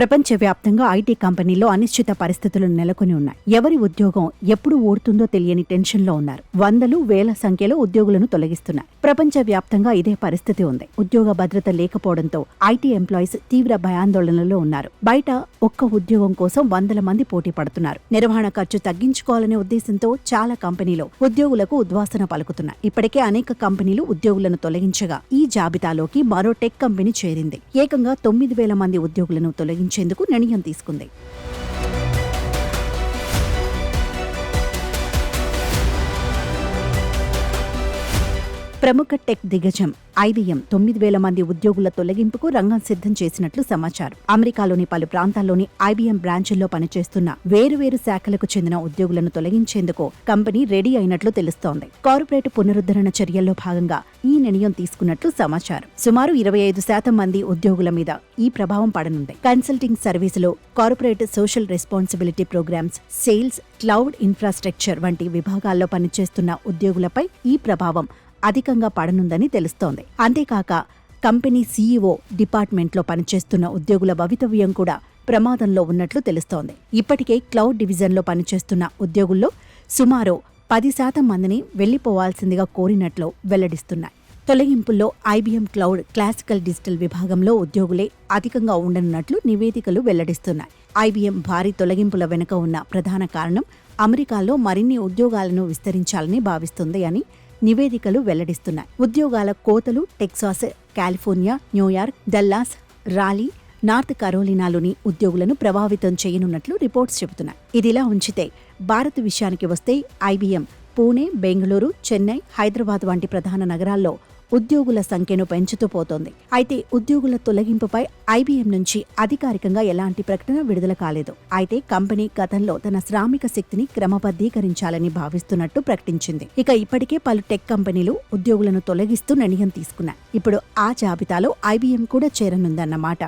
ప్రపంచవ్యాప్తంగా ఐటీ కంపెనీల్లో అనిశ్చిత పరిస్థితులు నెలకొని ఉన్నాయి. ఎవరి ఉద్యోగం ఎప్పుడు ఊడుతుందో తెలియని టెన్షన్లో ఉన్నారు. వందలు వేల సంఖ్యలో ఉద్యోగులను తొలగిస్తున్నారు. ప్రపంచవ్యాప్తంగా ఇదే పరిస్థితి ఉంది. ఉద్యోగ భద్రత లేకపోవడంతో ఐటీ ఎంప్లాయీస్ తీవ్ర భయాందోళనలో ఉన్నారు. బయట ఒక్క ఉద్యోగం కోసం వందల మంది పోటీ పడుతున్నారు. నిర్వహణ ఖర్చు తగ్గించుకోవాలనే ఉద్దేశంతో చాలా కంపెనీలు ఉద్యోగులకు ఉద్వాసన పలుకుతున్నాయి. ఇప్పటికే అనేక కంపెనీలు ఉద్యోగులను తొలగించగా ఈ జాబితాలోకి మరో టెక్ కంపెనీ చేరింది. ఏకంగా 9,000 మంది ఉద్యోగులను తొలగించేందుకు నిర్ణయం తీసుకుంది. ప్రముఖ టెక్ దిగ్గజం ఐబీఎం 9,000 మంది ఉద్యోగుల తొలగింపుకు రంగం సిద్ధం చేసినట్లు సమాచారం. అమెరికాలోని పలు ప్రాంతాల్లోని ఐబీఎం బ్రాంచుల్లో పనిచేస్తున్న వేరువేరు శాఖలకు చెందిన ఉద్యోగులను తొలగించేందుకు కంపెనీ రెడీ అయినట్లు తెలుస్తోంది. కార్పొరేట్ పునరుద్ధరణ చర్యల్లో భాగంగా ఈ నిర్ణయం తీసుకున్నట్లు సమాచారం. సుమారు 25% మంది ఉద్యోగుల మీద ఈ ప్రభావం పడనుంది. కన్సల్టింగ్ సర్వీసులు, corporate social responsibility programs, sales, cloud infrastructure వంటి విభాగాల్లో పనిచేస్తున్న ఉద్యోగులపై ఈ ప్రభావం అధికంగా పడనుందని తెలుస్తోంది. అంతేకాక కంపెనీ సీఈఓ డిపార్ట్మెంట్లో పనిచేస్తున్న ఉద్యోగుల భవితవ్యం కూడా ప్రమాదంలో ఉన్నట్లు తెలుస్తోంది. ఇప్పటికే క్లౌడ్ డివిజన్లో పనిచేస్తున్న ఉద్యోగుల్లో సుమారు 10% మందిని వెళ్లిపోవాల్సిందిగా కోరినట్లు వెల్లడిస్తున్నాయి. తొలగింపుల్లో ఐబీఎం క్లౌడ్, క్లాసికల్ డిజిటల్ విభాగంలో ఉద్యోగులే అధికంగా ఉండనున్నట్లు నివేదికలు వెల్లడిస్తున్నాయి. ఐబీఎం భారీ తొలగింపుల వెనుక ఉన్న ప్రధాన కారణం అమెరికాలో మరిన్ని ఉద్యోగాలను విస్తరించాలని భావిస్తుంది అని నివేదికలు వెల్లడిస్తున్నాయి. ఉద్యోగాల కోతలు Texas, California, New York, Dallas, Raleigh, North కరోలినాలోని ఉద్యోగులను ప్రభావితం చేయనున్నట్లు రిపోర్ట్స్ చెబుతున్నాయి. ఇదిలా ఉంచితే భారత్ విషయానికి వస్తే ఐబీఎం పూణే, బెంగళూరు, చెన్నై, హైదరాబాద్ వంటి ప్రధాన నగరాల్లో ఉద్యోగుల సంఖ్యను పెంచుతూ పోతోంది. అయితే ఉద్యోగుల తొలగింపుపై ఐబీఎం నుంచి అధికారికంగా ఎలాంటి ప్రకటన విడుదల కాలేదు. అయితే కంపెనీ గతంలో తన శ్రామిక శక్తిని క్రమబద్ధీకరించాలని భావిస్తున్నట్టు ప్రకటించింది. ఇక ఇప్పటికే పలు టెక్ కంపెనీలు ఉద్యోగులను తొలగిస్తూ నిర్ణయం తీసుకున్నాయి. ఇప్పుడు ఆ జాబితాలో ఐబీఎం కూడా చేరనుందన్నమాట.